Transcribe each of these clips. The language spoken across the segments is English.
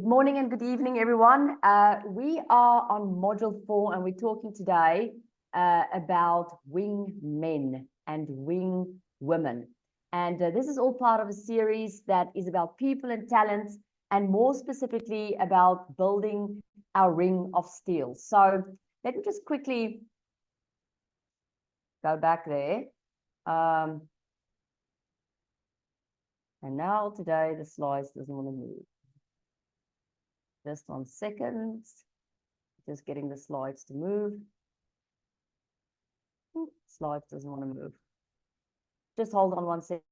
Good morning and good evening, everyone. We are on module 4 and we're talking today about wingmen and wing women. And this is all part of a series that is about people and talent, and more specifically about building our ring of steel. So let me just quickly go back there. And now today the slides doesn't want to move. Just 1 second, just getting the slides to move. Slides doesn't want to move. Just hold on 1 second.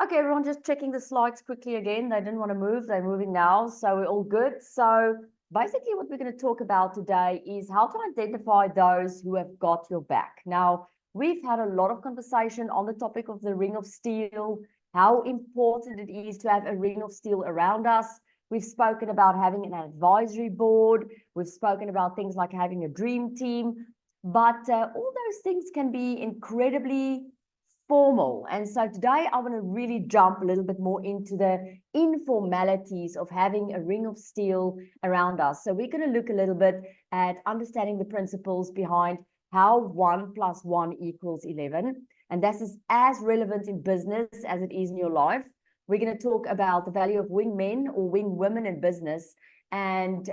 Okay, everyone, just checking the slides quickly again. They didn't want to move. They're moving now, so we're all good. So basically what we're going to talk about today is how to identify those who have got your back. Now, we've had a lot of conversation on the topic of the ring of steel, how important it is to have a ring of steel around us. We've spoken about having an advisory board. We've spoken about things like having a dream team, but all those things can be incredibly formal. And so today I want to really jump a little bit more into the informalities of having a ring of steel around us. So we're going to look a little bit at understanding the principles behind how 1 + 1 = 11. And this is as relevant in business as it is in your life. We're going to talk about the value of wingmen or wing women in business, and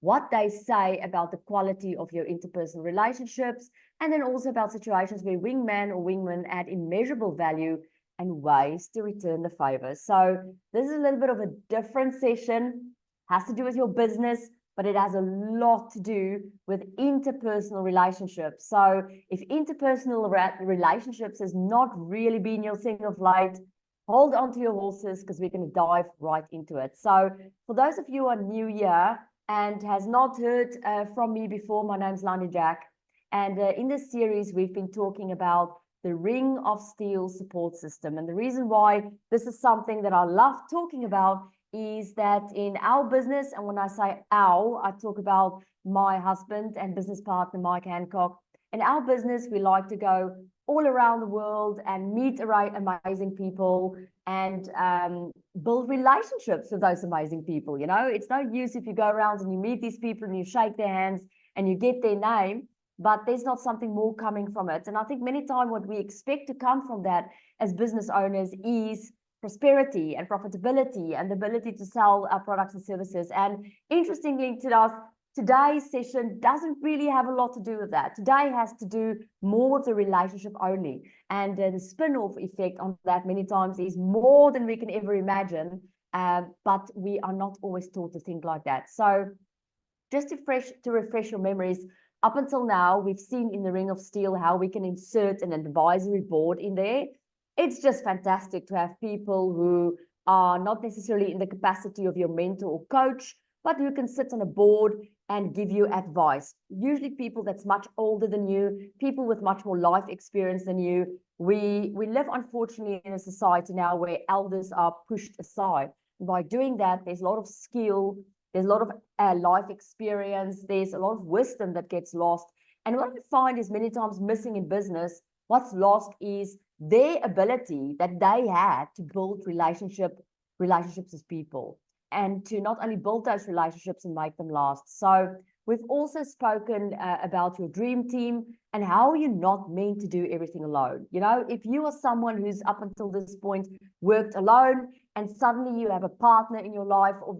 what they say about the quality of your interpersonal relationships, and then also about situations where wingman or wingwoman add immeasurable value and ways to return the favor. So this is a little bit of a different session, has to do with your business, but it has a lot to do with interpersonal relationships. So if interpersonal relationships has not really been your thing of late, hold on to your horses, because we're going to dive right into it. So for those of you who are new here and has not heard from me before, my name's Landi Jac. And in this series, we've been talking about the ring of steel support system. And the reason why this is something that I love talking about is that in our business, and when I say our, I talk about my husband and business partner, Mike Hancock. In our business, we like to go all around the world and meet amazing people and build relationships with those amazing people. You know, it's no use if you go around and you meet these people and you shake their hands and you get their name, but there's not something more coming from it. And I think many times what we expect to come from that as business owners is prosperity and profitability and the ability to sell our products and services. And interestingly to us, today's session doesn't really have a lot to do with that. Today has to do more with the relationship only. And the spin-off effect on that many times is more than we can ever imagine. But we are not always taught to think like that. So just to refresh your memories, up until now, we've seen in the Ring of Steel how we can insert an advisory board in there. It's just fantastic to have people who are not necessarily in the capacity of your mentor or coach, but who can sit on a board and give you advice. Usually people that's much older than you, people with much more life experience than you. We live, unfortunately, in a society now where elders are pushed aside. And by doing that, there's a lot of skill, there's a lot of life experience, there's a lot of wisdom that gets lost. And what I find is many times missing in business, what's lost is their ability that they had to build relationships with people, and to not only build those relationships and make them last. So we've also spoken about your dream team and how you're not meant to do everything alone. You know, if you are someone who's up until this point worked alone, and suddenly you have a partner in your life, or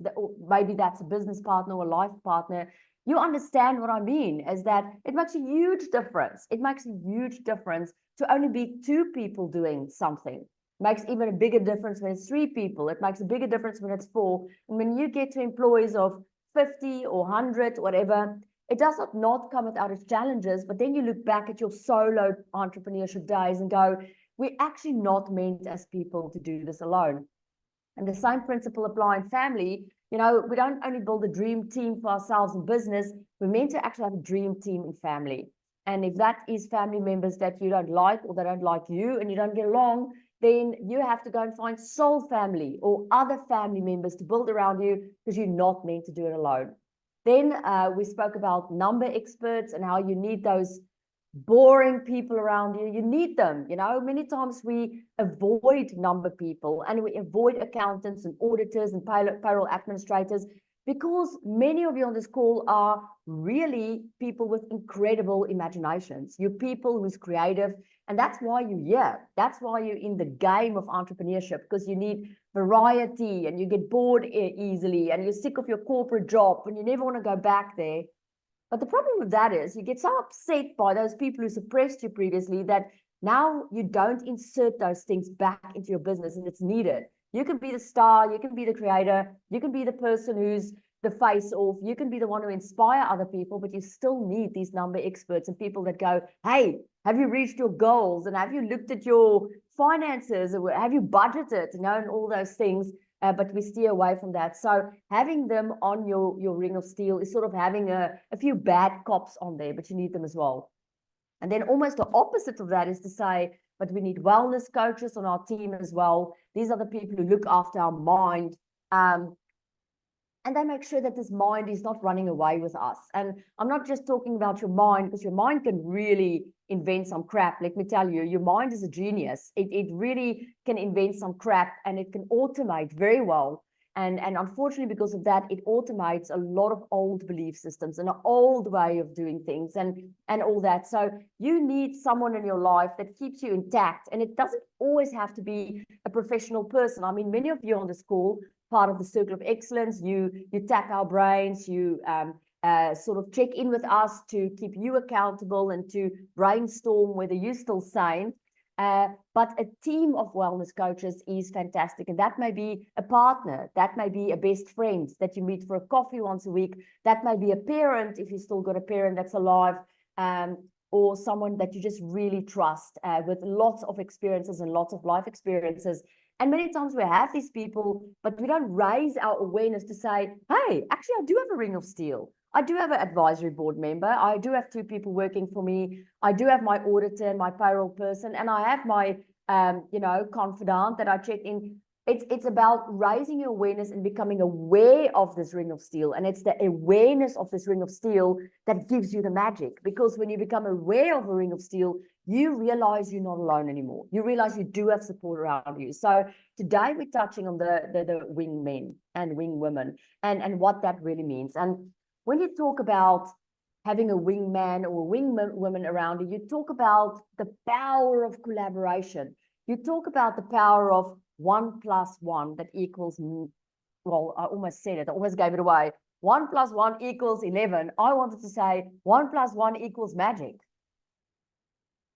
maybe that's a business partner or a life partner, you understand what I mean, is that it makes a huge difference. It makes a huge difference to only be 2 people doing something. It makes even a bigger difference when it's 3 people. It makes a bigger difference when it's 4. And when you get to employees of 50 or 100, whatever, it does not come without its challenges, but then you look back at your solo entrepreneurship days and go, we're actually not meant as people to do this alone. And the same principle apply in family. You know, we don't only build a dream team for ourselves in business, we're meant to actually have a dream team in family. And if that is family members that you don't like, or they don't like you and you don't get along, then you have to go and find soul family or other family members to build around you, because you're not meant to do it alone. Then we spoke about number experts and how you need those boring people around you. You need them. You know, many times we avoid number people and we avoid accountants and auditors and payroll administrators, because many of you on this call are really people with incredible imaginations. You're people who's creative, and that's why you're here. That's why you're in the game of entrepreneurship, because you need variety and you get bored easily and you're sick of your corporate job and you never want to go back there. But the problem with that is you get so upset by those people who suppressed you previously that now you don't insert those things back into your business, and it's needed. You can be the star, you can be the creator, you can be the person who's the face off, you can be the one who inspire other people, but you still need these number experts and people that go, hey, have you reached your goals? And have you looked at your finances? Or have you budgeted? You know, and all those things. But we steer away from that. So having them on your ring of steel is sort of having a few bad cops on there, but you need them as well. And then almost the opposite of that is to say, but we need wellness coaches on our team as well. These are the people who look after our mind. And they make sure that this mind is not running away with us. And I'm not just talking about your mind, because your mind can really invent some crap. Let me tell you, your mind is a genius. It really can invent some crap, and it can automate very well. And unfortunately, because of that, it automates a lot of old belief systems and an old way of doing things and all that. So you need someone in your life that keeps you intact. And it doesn't always have to be a professional person. I mean, many of you on this call, part of the circle of excellence, you tap our brains, you sort of check in with us to keep you accountable and to brainstorm whether you're still sane. But a team of wellness coaches is fantastic. And that may be a partner, that may be a best friend that you meet for a coffee once a week, that may be a parent if you still got a parent that's alive, or someone that you just really trust with lots of experiences and lots of life experiences. And many times we have these people, but we don't raise our awareness to say, hey, actually, I do have a ring of steel. I do have an advisory board member. I do have 2 people working for me. I do have my auditor and my payroll person, and I have my, confidant that I check in. It's about raising your awareness and becoming aware of this ring of steel. And it's the awareness of this ring of steel that gives you the magic. Because when you become aware of a ring of steel, you realize you're not alone anymore. You realize you do have support around you. So today we're touching on the wingmen and wingwomen and what that really means. And when you talk about having a wingman or a wingwoman around you, you talk about the power of collaboration. You talk about the power of 1 + 1 that equals, well, I almost said it, I almost gave it away. 1 + 1 = 11. I wanted to say 1 + 1 = magic.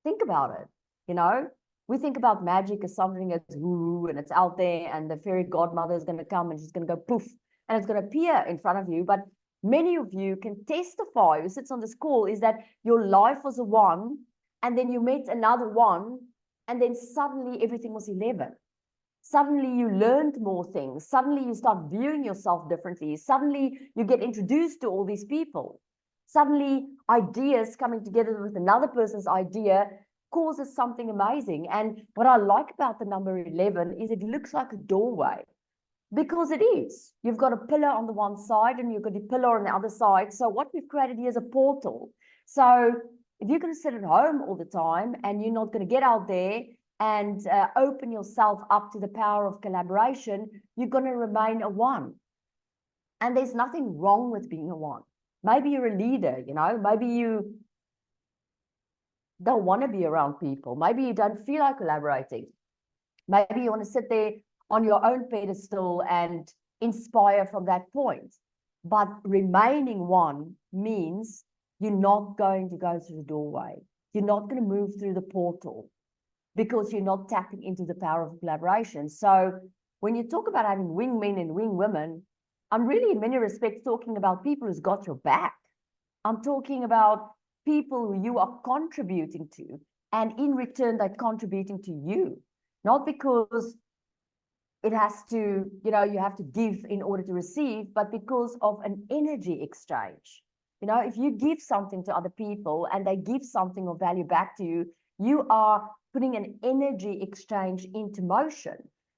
Think about it. You know, we think about magic as something that's woo and it's out there, and the fairy godmother is going to come and she's going to go poof and it's going to appear in front of you. But many of you can testify, who sits on this call, is that your life was a 1, and then you met another 1, and then suddenly everything was 11. Suddenly you learned more things. Suddenly you start viewing yourself differently. Suddenly you get introduced to all these people. Suddenly ideas coming together with another person's idea causes something amazing. And what I like about the number 11 is it looks like a doorway, because it is. You've got a pillar on the one side and you've got a pillar on the other side. So what we've created here is a portal. So if you're going to sit at home all the time and you're not going to get out there and open yourself up to the power of collaboration, you're going to remain a 1. And there's nothing wrong with being a 1. Maybe you're a leader, you know, maybe you don't want to be around people. Maybe you don't feel like collaborating. Maybe you want to sit there on your own pedestal and inspire from that point. But remaining one means you're not going to go through the doorway. You're not going to move through the portal because you're not tapping into the power of collaboration. So when you talk about having wingmen and wingwomen, I'm really in many respects talking about people who's got your back. I'm talking about people who you are contributing to, and in return, they're contributing to you. Not because it has to, you have to give in order to receive, but because of an energy exchange. If you give something to other people and they give something of value back to you, you are putting an energy exchange into motion.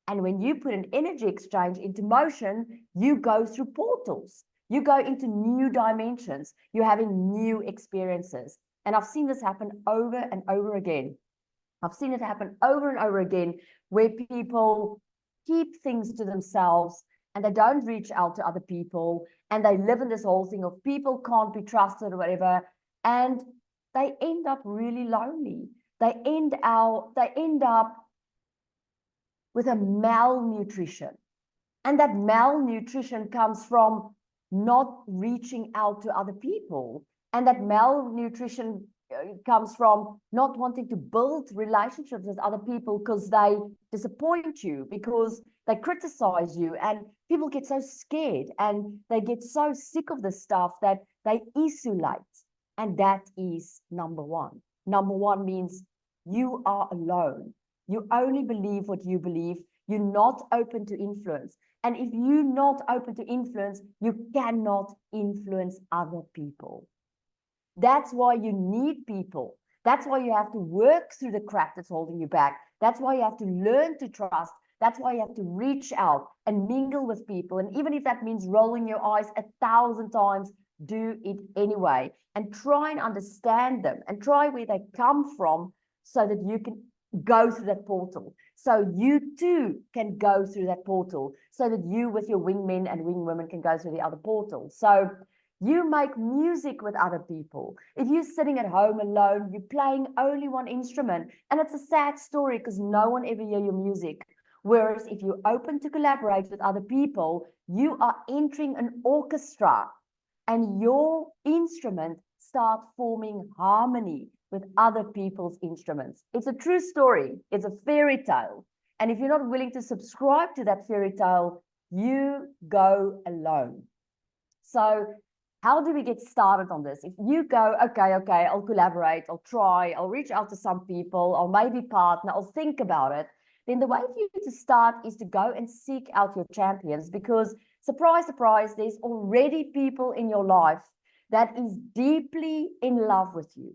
And when you put an energy exchange into motion, you go through portals. You go into new dimensions. You're having new experiences. And I've seen this happen over and over again. I've seen it happen over and over again where people keep things to themselves and they don't reach out to other people, and they live in this whole thing of people can't be trusted or whatever, and they end up really lonely. They end up with a malnutrition. And that malnutrition comes from not reaching out to other people. And that malnutrition comes from not wanting to build relationships with other people because they disappoint you, because they criticize you, and people get so scared and they get so sick of this stuff that they isolate. And that is number one. Number one means you are alone. You only believe what you believe. You're not open to influence. And if you're not open to influence, you cannot influence other people. That's why you need people. That's why you have to work through the crap that's holding you back. That's why you have to learn to trust. That's why you have to reach out and mingle with people. And even if that means rolling your eyes 1,000 times, do it anyway. And try and understand them and try where they come from so that you can go through that portal. So you too can go through that portal so that you with your wingmen and wingwomen can go through the other portal. So you make music with other people. If you're sitting at home alone, you're playing only one instrument. And it's a sad story because no one ever hears your music. Whereas if you're open to collaborate with other people, you are entering an orchestra and your instrument start forming harmony with other people's instruments. It's a true story. It's a fairy tale. And if you're not willing to subscribe to that fairy tale, you go alone. So how do we get started on this? If you go, okay, I'll collaborate, I'll try, I'll reach out to some people, I'll maybe partner, I'll think about it, then the way for you to start is to go and seek out your champions, because surprise, surprise, there's already people in your life that is deeply in love with you.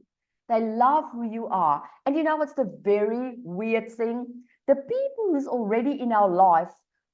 They love who you are. And you know what's the very weird thing? The people who's already in our life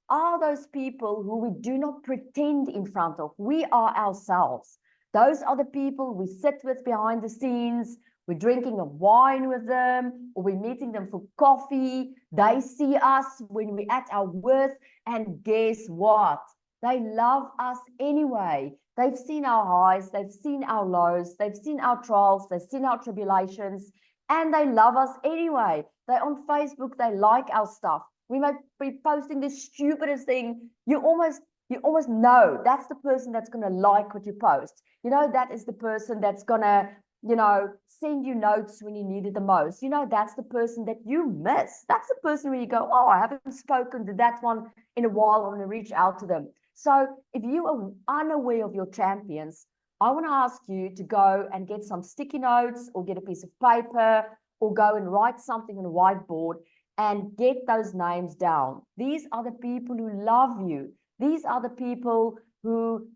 are those people who we do not pretend in front of. We are ourselves. Those are the people we sit with behind the scenes. We're drinking a wine with them, or we're meeting them for coffee. They see us when we're at our worst, and guess what? They love us anyway. They've seen our highs, they've seen our lows, they've seen our trials, they've seen our tribulations, and they love us anyway. They're on Facebook, they like our stuff. We might be posting the stupidest thing. You almost know that's the person that's going to like what you post. That is the person that's going to, send you notes when you need it the most. That's the person that you miss. That's the person where you go, oh, I haven't spoken to that one in a while. I'm going to reach out to them. So if you are unaware of your champions, I want to ask you to go and get some sticky notes or get a piece of paper or go and write something on a whiteboard and get those names down. These are the people who love you. These are the people who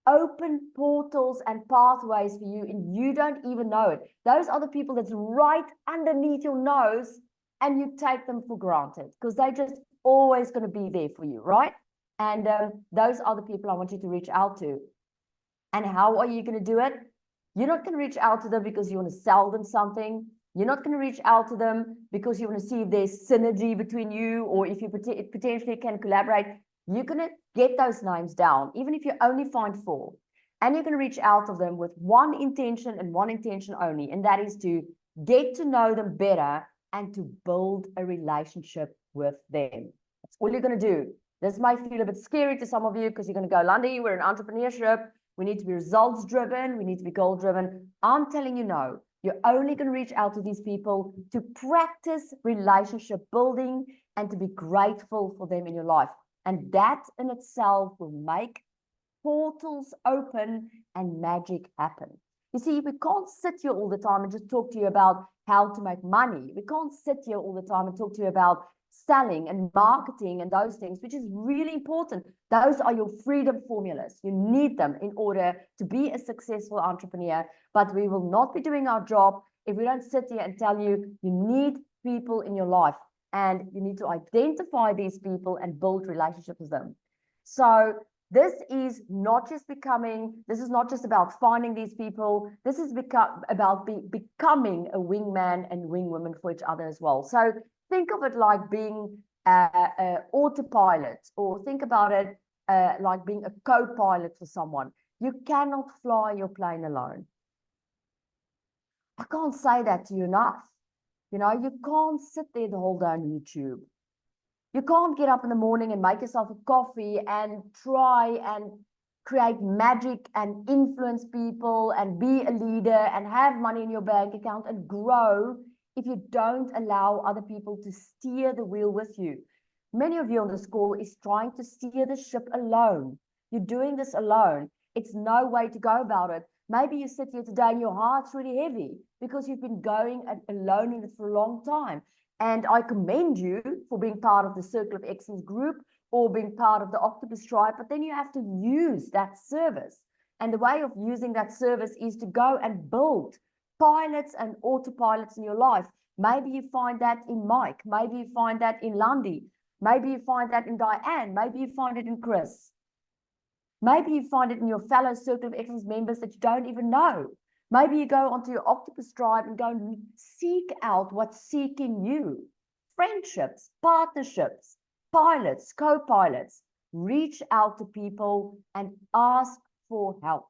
open portals and pathways for you, and you don't even know it. Those are the people that's right underneath your nose, and you take them for granted because they're just always going to be there for you, right? And those are the people I want you to reach out to. And how are you going to do it? You're not going to reach out to them because you want to sell them something. You're not going to reach out to them because you want to see if there's synergy between you or if you potentially can collaborate. You're going to get those names down, even if you only find 4. And you're going to reach out to them with one intention and one intention only, and that is to get to know them better and to build a relationship with them. That's all you're going to do. This might feel a bit scary to some of you because you're going to go, Landi, we're in entrepreneurship. We need to be results driven. We need to be goal driven. I'm telling you, no, you're only going to reach out to these people to practice relationship building and to be grateful for them in your life. And that in itself will make portals open and magic happen. You see, we can't sit here all the time and just talk to you about how to make money. We can't sit here all the time and talk to you about selling and marketing and those things, which is really important. Those are your freedom formulas. You need them in order to be a successful entrepreneur, but we will not be doing our job if we don't sit here and tell you, you need people in your life and you need to identify these people and build relationships with them. So this is not just about finding these people. This is about becoming a wingman and wingwoman for each other as well. So think of it like being a autopilot, or think about it like being a co-pilot for someone. You cannot fly your plane alone. I can't say that to you enough. You know, you can't sit there the whole day on YouTube. You can't get up in the morning and make yourself a coffee and try and create magic and influence people and be a leader and have money in your bank account and grow if you don't allow other people to steer the wheel with you. Many of you on this call is trying to steer the ship alone. You're doing this alone. It's no way to go about it. Maybe you sit here today and your heart's really heavy because you've been going alone in it for a long time. And I commend you for being part of the Circle of Excellence group or being part of the Octopus Tribe, but then you have to use that service. And the way of using that service is to go and build pilots and autopilots in your life. Maybe you find that in Mike. Maybe you find that in Landi. Maybe you find that in Diane. Maybe you find it in Chris. Maybe you find it in your fellow Circle of Excellence members that you don't even know. Maybe you go onto your Octopus Tribe and go and seek out what's seeking you. Friendships, partnerships, pilots, co-pilots. Reach out to people and ask for help.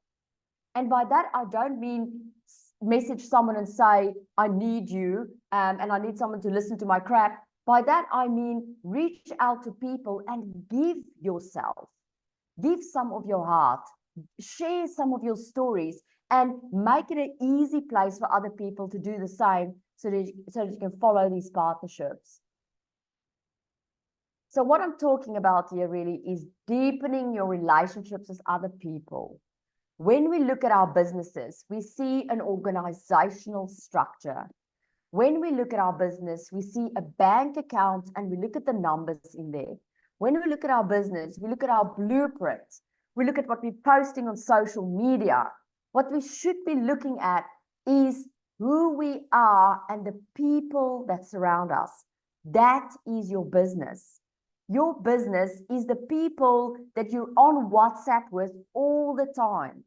And by that, I don't mean message someone and say, I need you, and I need someone to listen to my crap. By that, I mean reach out to people and give yourself. Give some of your heart. Share some of your stories. And make it an easy place for other people to do the same so that you can follow these partnerships. So what I'm talking about here really is deepening your relationships with other people. When we look at our businesses, we see an organizational structure. When we look at our business, we see a bank account and we look at the numbers in there. When we look at our business, we look at our blueprint. We look at what we're posting on social media. What we should be looking at is who we are and the people that surround us. That is your business. Your business is the people that you're on WhatsApp with all the time.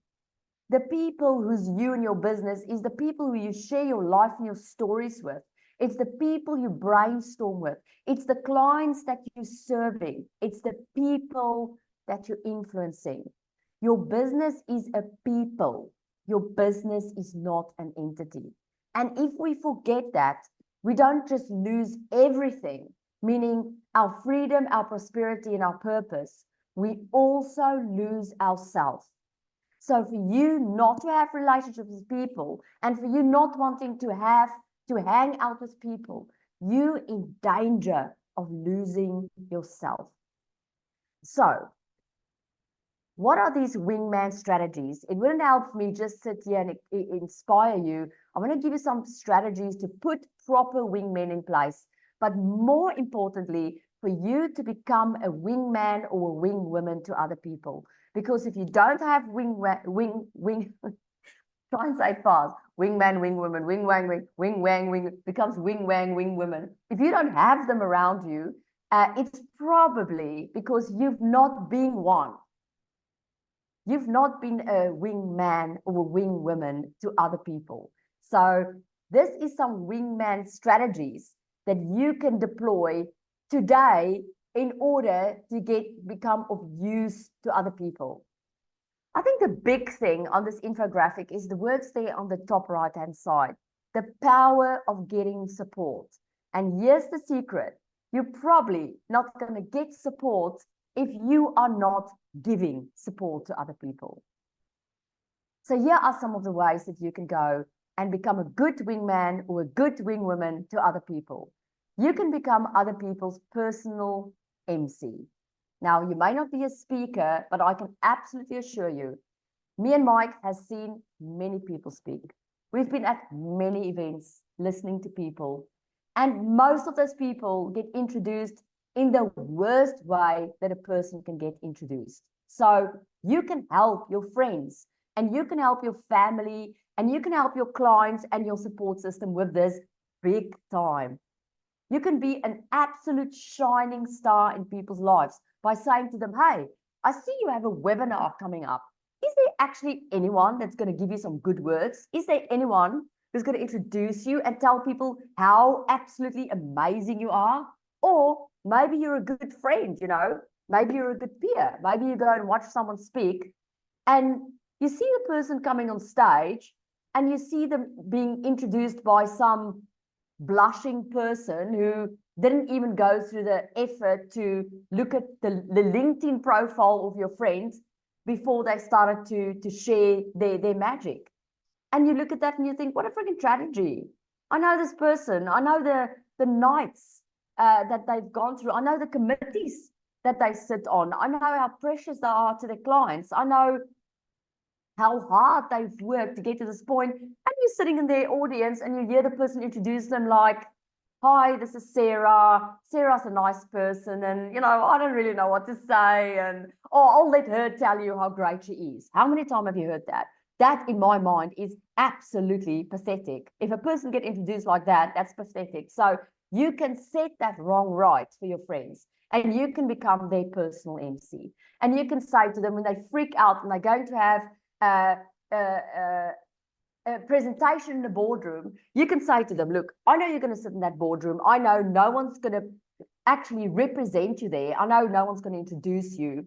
The people who's you in your business is the people who you share your life and your stories with. It's the people you brainstorm with. It's the clients that you're serving. It's the people that you're influencing. Your business is a people. Your business is not an entity. And if we forget that, we don't just lose everything, meaning our freedom, our prosperity, and our purpose. We also lose ourselves. So for you not to have relationships with people and for you not wanting to hang out with people, you're in danger of losing yourself. So what are these wingman strategies? It wouldn't help me just sit here and inspire you. I'm going to give you some strategies to put proper wingmen in place, but more importantly, for you to become a wingman or a wingwoman to other people. Because if you don't have try and say it fast, wingman, wingwoman, wing, becomes wing-wang, wingwoman. If you don't have them around you, it's probably because you've not been one. You've not been a wingman or a wingwoman to other people. So this is some wingman strategies that you can deploy today in order to become of use to other people. I think the big thing on this infographic is the words there on the top right-hand side, the power of getting support. And here's the secret. You're probably not going to get support if you are not giving support to other people. So here are some of the ways that you can go and become a good wingman or a good wingwoman to other people. You can become other people's personal MC. Now, you may not be a speaker, but I can absolutely assure you, me and Mike has seen many people speak. We've been at many events listening to people, and most of those people get introduced in the worst way that a person can get introduced. So you can help your friends, and you can help your family, and you can help your clients and your support system with this big time. You can be an absolute shining star in people's lives by saying to them, hey, I see you have a webinar coming up. Is there actually anyone that's going to give you some good words? Is there anyone who's going to introduce you and tell people how absolutely amazing you are? Or maybe you're a good friend, you know, maybe you're a good peer. Maybe you go and watch someone speak and you see the person coming on stage and you see them being introduced by some blushing person who didn't even go through the effort to look at the LinkedIn profile of your friends before they started to share their magic. And you look at that and you think, what a freaking tragedy. I know this person. I know the nights that they've gone through. I know the committees that they sit on. I know how precious they are to their clients. I know how hard they've worked to get to this point. And you're sitting in their audience and you hear the person introduce them like, hi, this is Sarah. Sarah's a nice person. And, you know, I don't really know what to say. And, oh, I'll let her tell you how great she is. How many times have you heard that? That, in my mind, is absolutely pathetic. If a person gets introduced like that, that's pathetic. So you can set that wrong right for your friends. And you can become their personal MC. And you can say to them when they freak out and they're going to have a presentation in the boardroom, you can say to them, look, I know you're going to sit in that boardroom. I know no one's going to actually represent you there. I know no one's going to introduce you.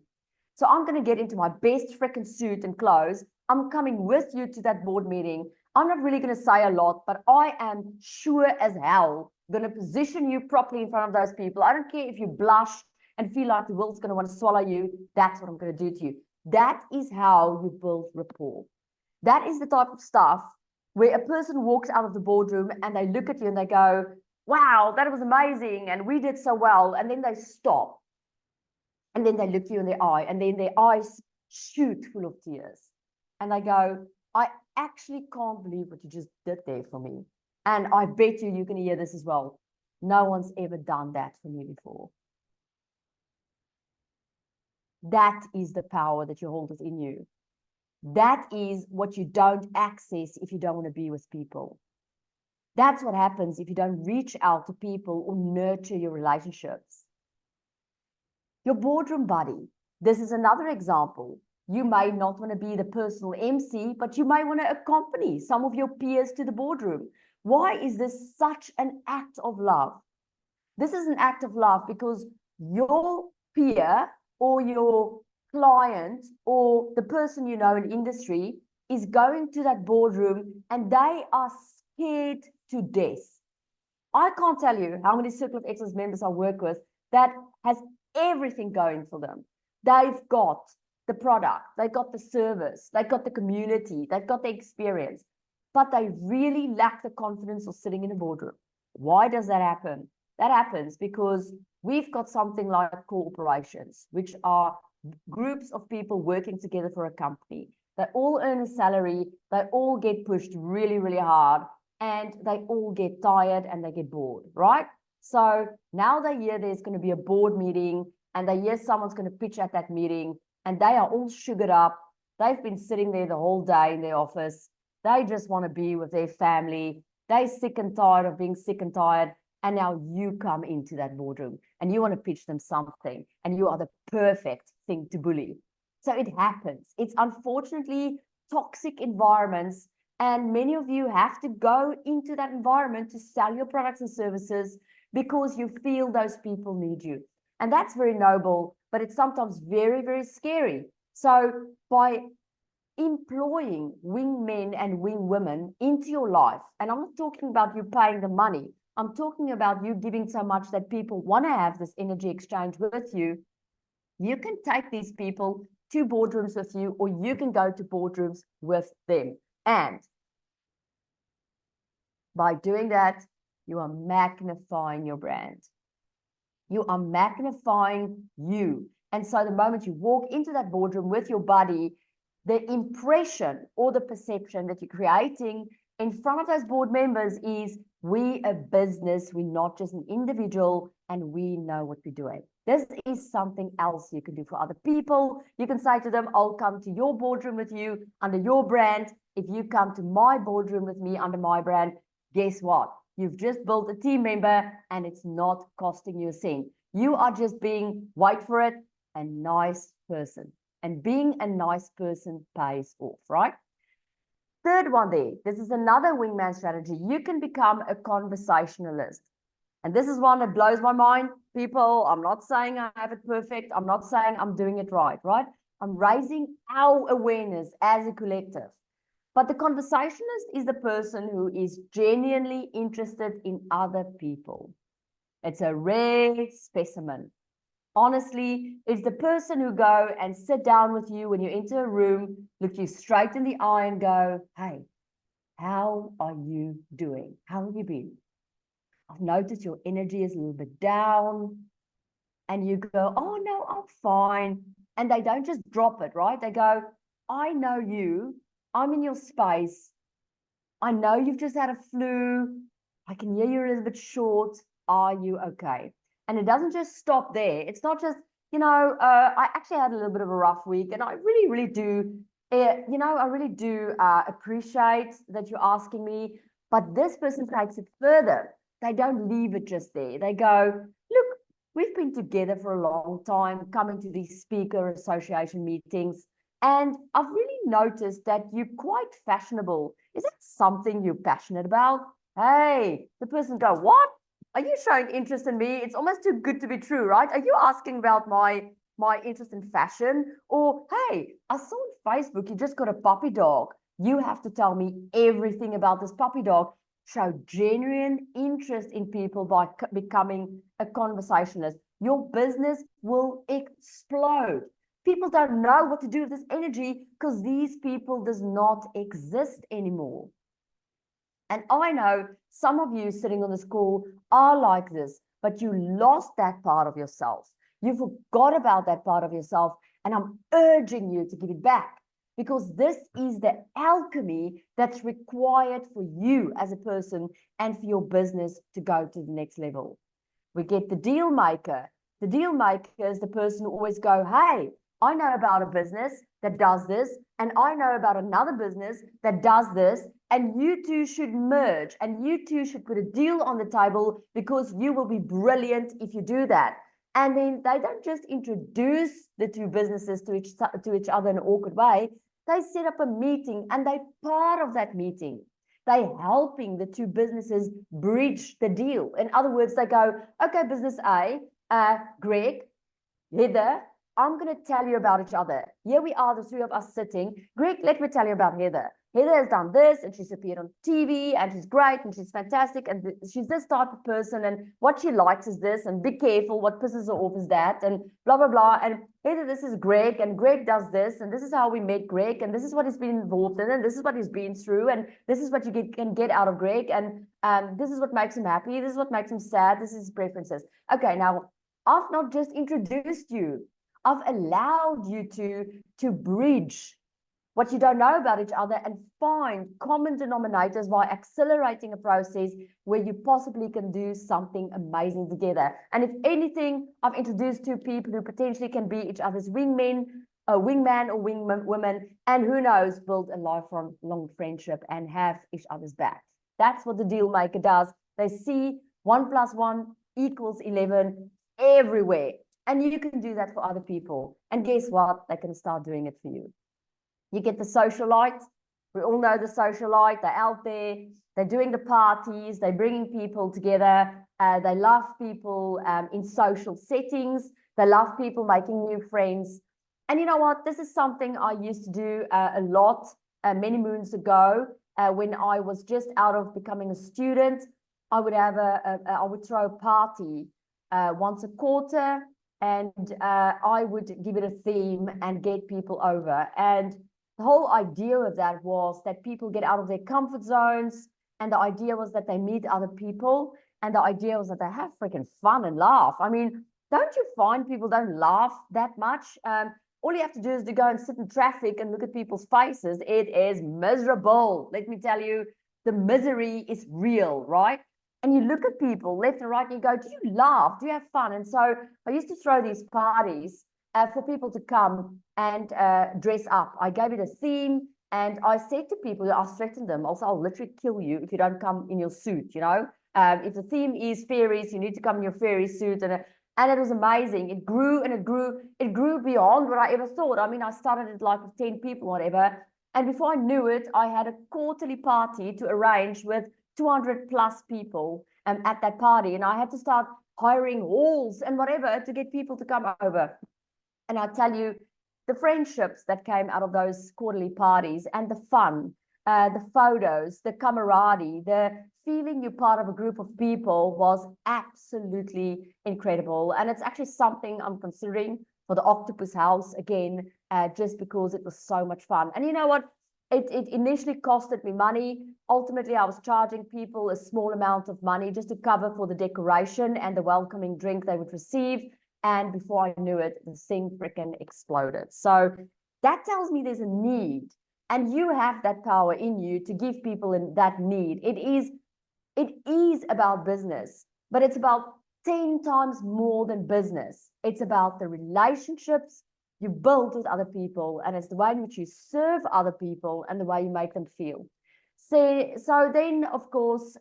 So I'm going to get into my best freaking suit and clothes. I'm coming with you to that board meeting. I'm not really going to say a lot, but I am sure as hell going to position you properly in front of those people. I don't care if you blush and feel like the world's going to want to swallow you. That's what I'm going to do to you. That is how you build rapport. That is the type of stuff where a person walks out of the boardroom and they look at you and they go, wow, that was amazing. And we did so well. And then they stop. And then they look you in the eye and then their eyes shoot full of tears. And they go, I actually can't believe what you just did there for me. And I bet you can hear this as well. No one's ever done that for me before. That is the power that you hold within you. That is what you don't access if you don't want to be with people. That's what happens if you don't reach out to people or nurture your relationships. Your boardroom buddy. This is another example. You may not want to be the personal MC, but you may want to accompany some of your peers to the boardroom. Why is this such an act of love? This is an act of love because your peer or your client or the person you know in industry is going to that boardroom and they are scared to death. I can't tell you how many Circle of Excellence members I work with that has everything going for them. They've got the product, they've got the service, they've got the community, they've got the experience, but they really lack the confidence of sitting in a boardroom. Why does that happen? That happens because we've got something like corporations, which are groups of people working together for a company. They all earn a salary, they all get pushed really, really hard, and they all get tired and they get bored, right? So now they hear there's going to be a board meeting and they hear someone's going to pitch at that meeting and they are all sugared up. They've been sitting there the whole day in their office. They just want to be with their family. They're sick and tired of being sick and tired. And now you come into that boardroom and you want to pitch them something and you are the perfect thing to bully. So it happens. It's unfortunately toxic environments. And many of you have to go into that environment to sell your products and services because you feel those people need you. And that's very noble, but it's sometimes very, very scary. So by employing wingmen and wingwomen into your life, and I'm not talking about you paying the money, I'm talking about you giving so much that people want to have this energy exchange with you. You can take these people to boardrooms with you, or you can go to boardrooms with them. And by doing that, you are magnifying your brand. You are magnifying you. And so the moment you walk into that boardroom with your buddy, the impression or the perception that you're creating in front of those board members is, we a business, we're not just an individual, and we know what we're doing. This is something else you can do for other people. You can say to them, I'll come to your boardroom with you under your brand. If you come to my boardroom with me under my brand, guess what? You've just built a team member and it's not costing you a cent. You are just being, wait for it, a nice person. And being a nice person pays off, right? Third one there, this is another wingman strategy. You can become a conversationalist. And this is one that blows my mind. People, I'm not saying I have it perfect. I'm not saying I'm doing it right? I'm raising our awareness as a collective. But the conversationalist is the person who is genuinely interested in other people. It's a rare specimen. Honestly, it's the person who go and sit down with you when you enter a room, look you straight in the eye and go, hey, how are you doing? How have you been? I've noticed your energy is a little bit down. And you go, oh no, I'm fine. And they don't just drop it, right? They go, I know you. I'm in your space. I know you've just had a flu. I can hear you're a little bit short. Are you okay? And it doesn't just stop there. It's not just, I actually had a little bit of a rough week, and I really, really do, I really do appreciate that you're asking me. But this person takes it further. They don't leave it just there. They go, look, we've been together for a long time, coming to these speaker association meetings. And I've really noticed that you're quite fashionable. Is that something you're passionate about? Hey, the person go, what? Are you showing interest in me? It's almost too good to be true, right? Are you asking about my interest in fashion? Or, hey, I saw on Facebook you just got a puppy dog. You have to tell me everything about this puppy dog. Show genuine interest in people by becoming a conversationalist. Your business will explode. People don't know what to do with this energy because these people does not exist anymore. And I know some of you sitting on this call are like this, but you lost that part of yourself. You forgot about that part of yourself, and I'm urging you to give it back, because this is the alchemy that's required for you as a person and for your business to go to the next level. We get the deal maker. The deal maker is the person who always go, hey, I know about a business that does this, and I know about another business that does this, and you two should merge, and you two should put a deal on the table because you will be brilliant if you do that. And then they don't just introduce the two businesses to each other in an awkward way. They set up a meeting, and they're part of that meeting. They're helping the two businesses bridge the deal. In other words, they go, okay, business A, Greg, Heather, I'm going to tell you about each other. Here we are, the three of us sitting. Greg, let me tell you about Heather. Heather has done this, and she's appeared on TV, and she's great, and she's fantastic, and she's this type of person, and what she likes is this, and be careful, what pisses her off is that, and blah, blah, blah. And Heather, this is Greg, and Greg does this, and this is how we met Greg, and this is what he's been involved in, and this is what he's been through, and this is what you can get out of Greg, and this is what makes him happy, this is what makes him sad, this is his preferences. Okay, now, I've not just introduced you. I've allowed you to bridge what you don't know about each other and find common denominators by accelerating a process where you possibly can do something amazing together. And if anything, I've introduced two people who potentially can be each other's wingman or wingwomen, and who knows, build a lifelong friendship and have each other's back. That's what the deal maker does. They see 1 + 1 = 11 everywhere. And you can do that for other people. And guess what? They can start doing it for you. You get the socialite. We all know the socialite. They're out there. They're doing the parties. They're bringing people together. They love people in social settings. They love people making new friends. And you know what? This is something I used to do a lot many moons ago when I was just out of becoming a student. I would have I would throw a party once a quarter. and I would give it a theme and get people over. And the whole idea of that was that people get out of their comfort zones, and the idea was that they meet other people, and the idea was that they have freaking fun and laugh. I mean, don't you find people don't laugh that much? All you have to do is to go and sit in traffic and look at people's faces. It is miserable. Let me tell you, the misery is real, right? And you look at people left and right and you go, do you laugh? Do you have fun? And so I used to throw these parties for people to come and dress up. I gave it a theme, and I said to people, I threatened them, also, I'll literally kill you if you don't come in your suit, you know? If the theme is fairies, you need to come in your fairy suit. And it was amazing. It grew and it grew. It grew beyond what I ever thought. I mean, I started it like with 10 people, whatever. And before I knew it, I had a quarterly party to arrange with 200 plus people at that party. And I had to start hiring halls and whatever to get people to come over. And I tell you, the friendships that came out of those quarterly parties and the fun, the photos, the camaraderie, the feeling you're part of a group of people was absolutely incredible. And it's actually something I'm considering for the Octopus House again, just because it was so much fun. And you know what? It initially costed me money. Ultimately, I was charging people a small amount of money just to cover for the decoration and the welcoming drink they would receive. And before I knew it, the thing freaking exploded. So that tells me there's a need, and you have that power in you to give people in that need. It is about business, but it's about 10 times more than business. It's about the relationships you build with other people, and it's the way in which you serve other people and the way you make them feel. So then, of course,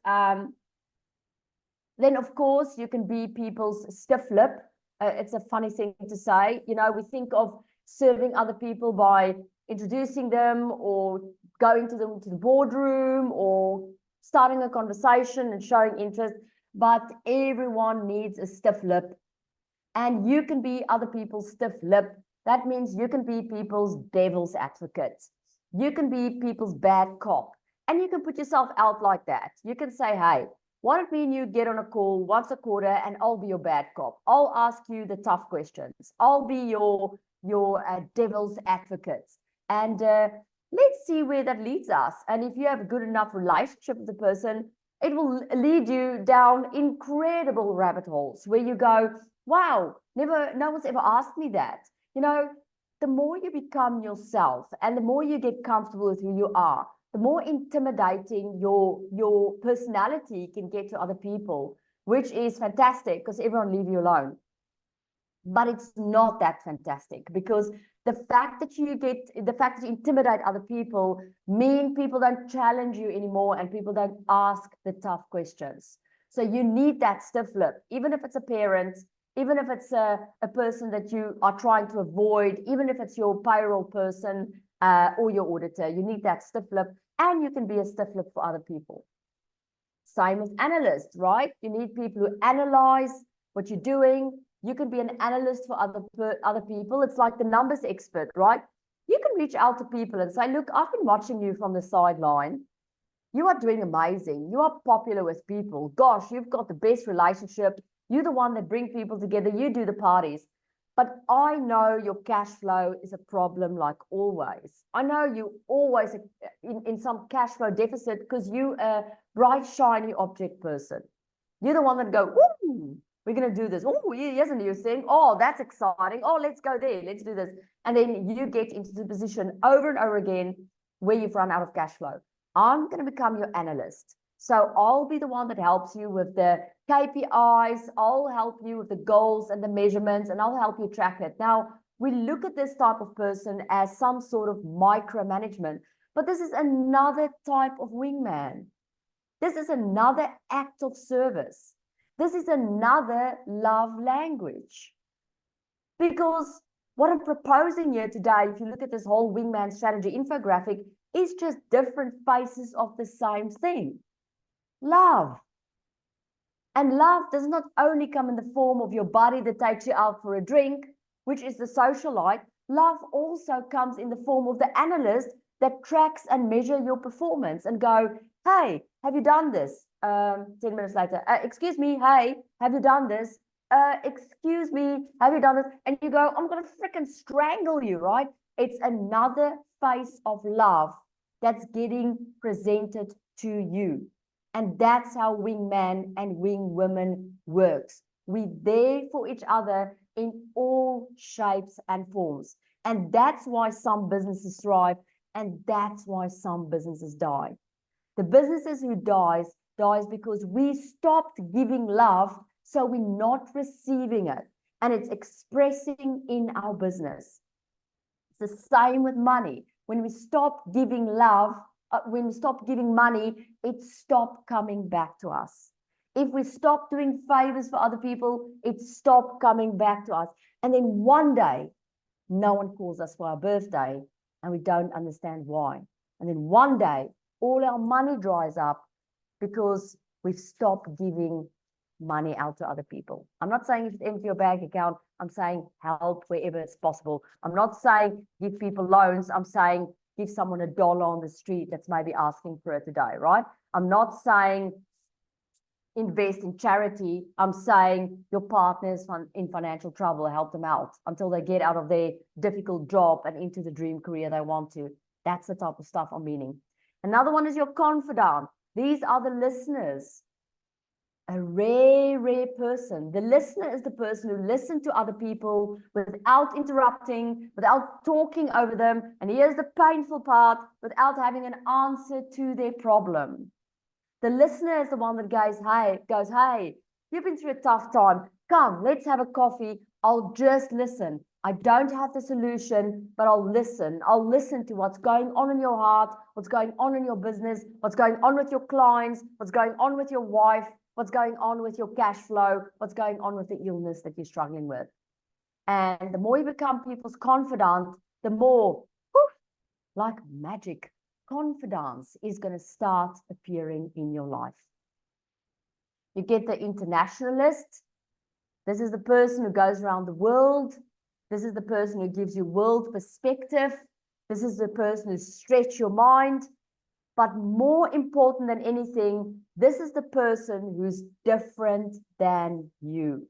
you can be people's stiff lip. It's a funny thing to say. You know, we think of serving other people by introducing them or going to them to the boardroom or starting a conversation and showing interest, but everyone needs a stiff lip, and you can be other people's stiff lip. That means you can be people's devil's advocate. You can be people's bad cop, and you can put yourself out like that. You can say, hey, why don't me and you get on a call once a quarter and I'll be your bad cop. I'll ask you the tough questions. I'll be your devil's advocate. And let's see where that leads us. And if you have a good enough relationship with the person, it will lead you down incredible rabbit holes where you go, wow, no one's ever asked me that. You know, the more you become yourself and the more you get comfortable with who you are, the more intimidating your personality can get to other people, which is fantastic because everyone leave you alone. But it's not that fantastic, because the fact that you intimidate other people mean people don't challenge you anymore and people don't ask the tough questions. So you need that stiff lip, even if it's a parent, even if it's a person that you are trying to avoid, even if it's your payroll person, or your auditor, you need that stiff lip, and you can be a stiff lip for other people. Same with analysts, right? You need people who analyze what you're doing. You can be an analyst for other people. It's like the numbers expert, right? You can reach out to people and say, look, I've been watching you from the sideline. You are doing amazing. You are popular with people. Gosh, you've got the best relationship. You're the one that brings people together. You do the parties. But I know your cash flow is a problem like always. I know you always in some cash flow deficit because you're a bright, shiny object person. You're the one that go, ooh, we're going to do this. Oh, here's a new thing. Oh, that's exciting. Oh, let's go there. Let's do this. And then you get into the position over and over again where you've run out of cash flow. I'm going to become your analyst. So I'll be the one that helps you with the KPIs. I'll help you with the goals and the measurements, and I'll help you track it. Now, we look at this type of person as some sort of micromanagement, but this is another type of wingman. This is another act of service. This is another love language. Because what I'm proposing here today, if you look at this whole wingman strategy infographic, is just different faces of the same thing. Love. And love does not only come in the form of your buddy that takes you out for a drink, which is the socialite. Love also comes in the form of the analyst that tracks and measure your performance and go, hey, have you done this? 10 minutes later, excuse me, hey, have you done this? excuse me, have you done this? And you go, I'm going to freaking strangle you, right? It's another face of love that's getting presented to you. And that's how wingman and wingwoman works. We're there for each other in all shapes and forms. And that's why some businesses thrive, and that's why some businesses die. The businesses who dies because we stopped giving love, so we're not receiving it, and it's expressing in our business. It's the same with money. When we stop giving love, when we stop giving money, it stopped coming back to us. If we stop doing favors for other people, it stopped coming back to us. And then one day, no one calls us for our birthday, and we don't understand why. And then one day, all our money dries up because we've stopped giving money out to other people. I'm not saying you should empty your bank account. I'm saying help wherever it's possible. I'm not saying give people loans. I'm saying give someone $1 on the street that's maybe asking for it today, right? I'm not saying invest in charity. I'm saying your partner's in financial trouble, help them out until they get out of their difficult job and into the dream career they want to. That's the type of stuff I'm meaning. Another one is your confidant. These are the listeners. A rare, rare person. The listener is the person who listens to other people without interrupting, without talking over them. And here's the painful part, without having an answer to their problem. The listener is the one that goes, hey, you've been through a tough time. Come, let's have a coffee. I'll just listen. I don't have the solution, but I'll listen. I'll listen to what's going on in your heart, what's going on in your business, what's going on with your clients, what's going on with your wife, what's going on with your cash flow, what's going on with the illness that you're struggling with. And the more you become people's confidant, the more, whoosh, like magic, confidence is going to start appearing in your life. You get the internationalist. This is the person who goes around the world. This is the person who gives you world perspective. This is the person who stretches your mind. But more important than anything, this is the person who's different than you.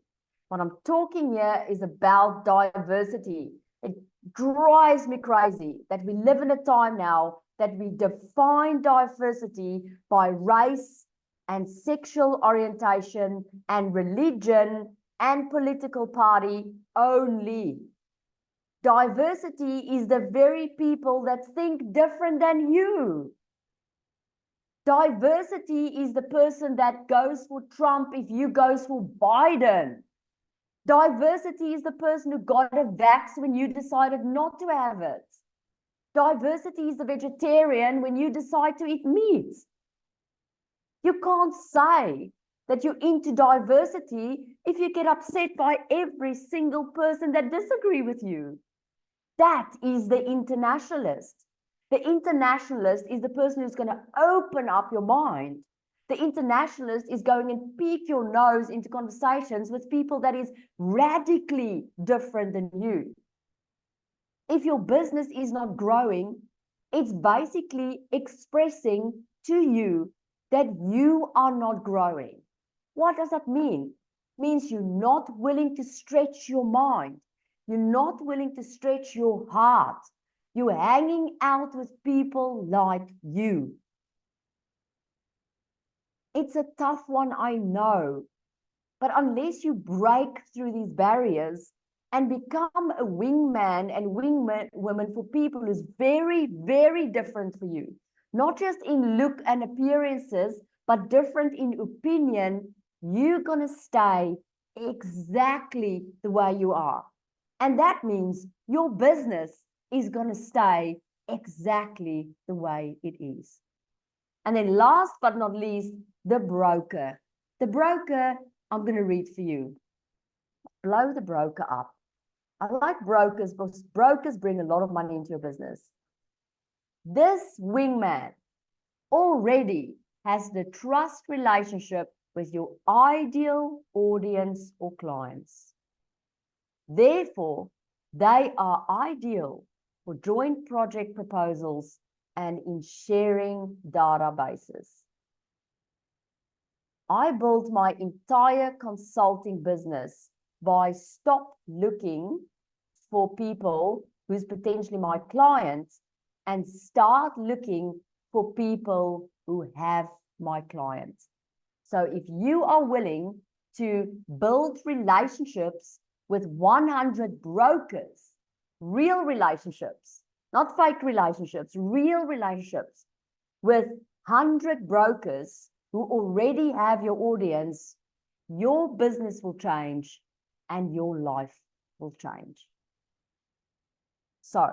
What I'm talking here is about diversity. It drives me crazy that we live in a time now that we define diversity by race and sexual orientation and religion and political party only. Diversity is the very people that think different than you. Diversity is the person that goes for Trump if you goes for Biden. Diversity is the person who got a vax when you decided not to have it. Diversity is the vegetarian when you decide to eat meat. You can't say that you're into diversity if you get upset by every single person that disagree with you. That is the internationalist. The internationalist is the person who's going to open up your mind. The internationalist is going and peek your nose into conversations with people that is radically different than you. If your business is not growing, it's basically expressing to you that you are not growing. What does that mean? It means you're not willing to stretch your mind. You're not willing to stretch your heart. You're hanging out with people like you. It's a tough one, I know. But unless you break through these barriers and become a wingman and wingwoman for people who's very, very different for you, not just in look and appearances, but different in opinion, you're going to stay exactly the way you are. And that means your business is going to stay exactly the way it is. And then last but not least, the broker. The broker, I'm going to read for you. Blow the broker up. I like brokers because brokers bring a lot of money into your business. This wingman already has the trust relationship with your ideal audience or clients. Therefore, they are ideal for joint project proposals and in sharing databases. I built my entire consulting business by stop looking for people who's potentially my clients and start looking for people who have my clients. So if you are willing to build relationships with 100 brokers, real relationships, not fake relationships, real relationships with 100 brokers who already have your audience, your business will change and your life will change. So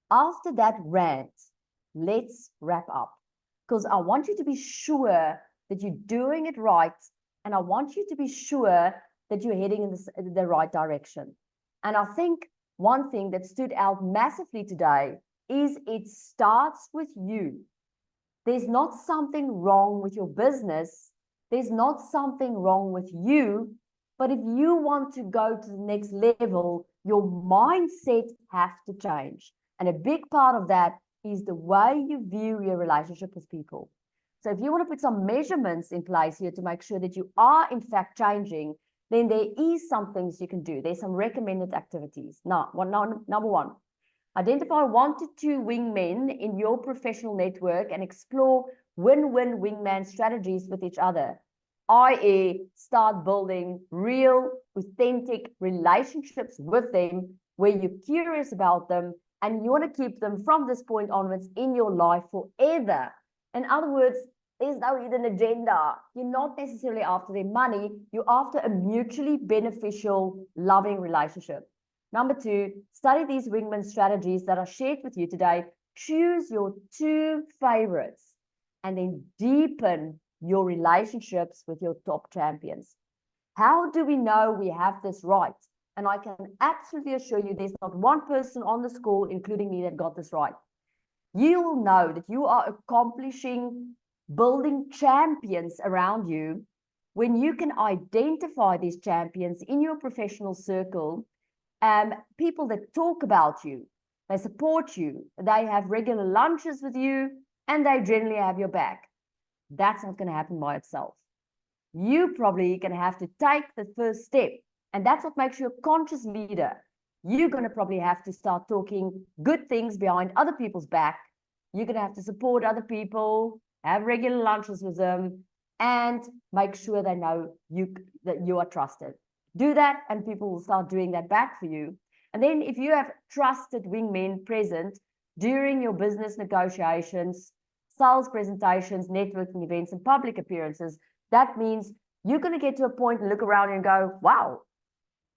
after that rant, let's wrap up, because I want you to be sure that you're doing it right, and I want you to be sure that you're heading in the right direction. And I think one thing that stood out massively today is it starts with you. There's not something wrong with your business. There's not something wrong with you. But if you want to go to the next level, your mindset has to change. And a big part of that is the way you view your relationship with people. So if you want to put some measurements in place here to make sure that you are in fact changing, then there is some things you can do. There's some recommended activities. Number one, identify 1 to 2 wingmen in your professional network and explore win-win wingman strategies with each other, i.e., start building real, authentic relationships with them where you're curious about them and you want to keep them from this point onwards in your life forever. In other words, there's no hidden agenda. You're not necessarily after their money. You're after a mutually beneficial, loving relationship. Number 2, study these wingman strategies that are shared with you today. Choose your 2 favorites and then deepen your relationships with your top champions. How do we know we have this right? And I can absolutely assure you there's not one person on this call, including me, that got this right. You will know that you are accomplishing building champions around you when you can identify these champions in your professional circle, people that talk about you, they support you, they have regular lunches with you, and they generally have your back. That's not going to happen by itself. You probably going to have to take the first step, and that's what makes you a conscious leader. You're going to probably have to start talking good things behind other people's back. You're going to have to support other people, have regular lunches with them, and make sure they know that you are trusted. Do that, and people will start doing that back for you. And then if you have trusted wingmen present during your business negotiations, sales presentations, networking events, and public appearances, that means you're going to get to a point and look around and go, wow,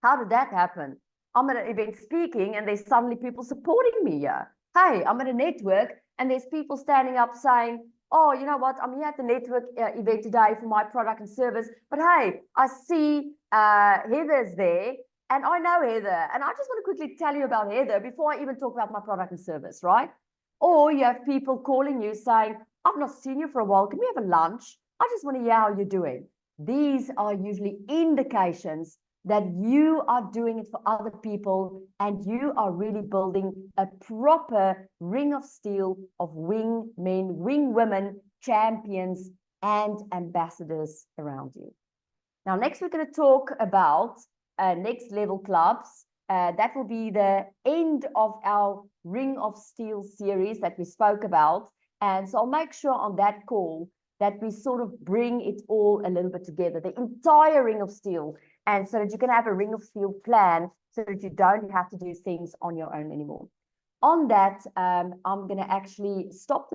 how did that happen? I'm at an event speaking and there's suddenly people supporting me here. Hey, I'm at a network and there's people standing up saying, oh, you know what, I'm here at the network event today for my product and service, but hey, I see Heather's there and I know Heather, and I just want to quickly tell you about Heather before I even talk about my product and service, right? Or you have people calling you saying, I've not seen you for a while, can we have a lunch? I just want to hear how you're doing. These are usually indications that you are doing it for other people and you are really building a proper ring of steel of wing men, wing women, champions, and ambassadors around you. Now, next we're going to talk about next level clubs. That will be the end of our Ring of Steel series that we spoke about. And so I'll make sure on that call that we sort of bring it all a little bit together, the entire Ring of Steel, and so that you can have a Ring of Steel plan so that you don't have to do things on your own anymore. On that, I'm going to actually stop the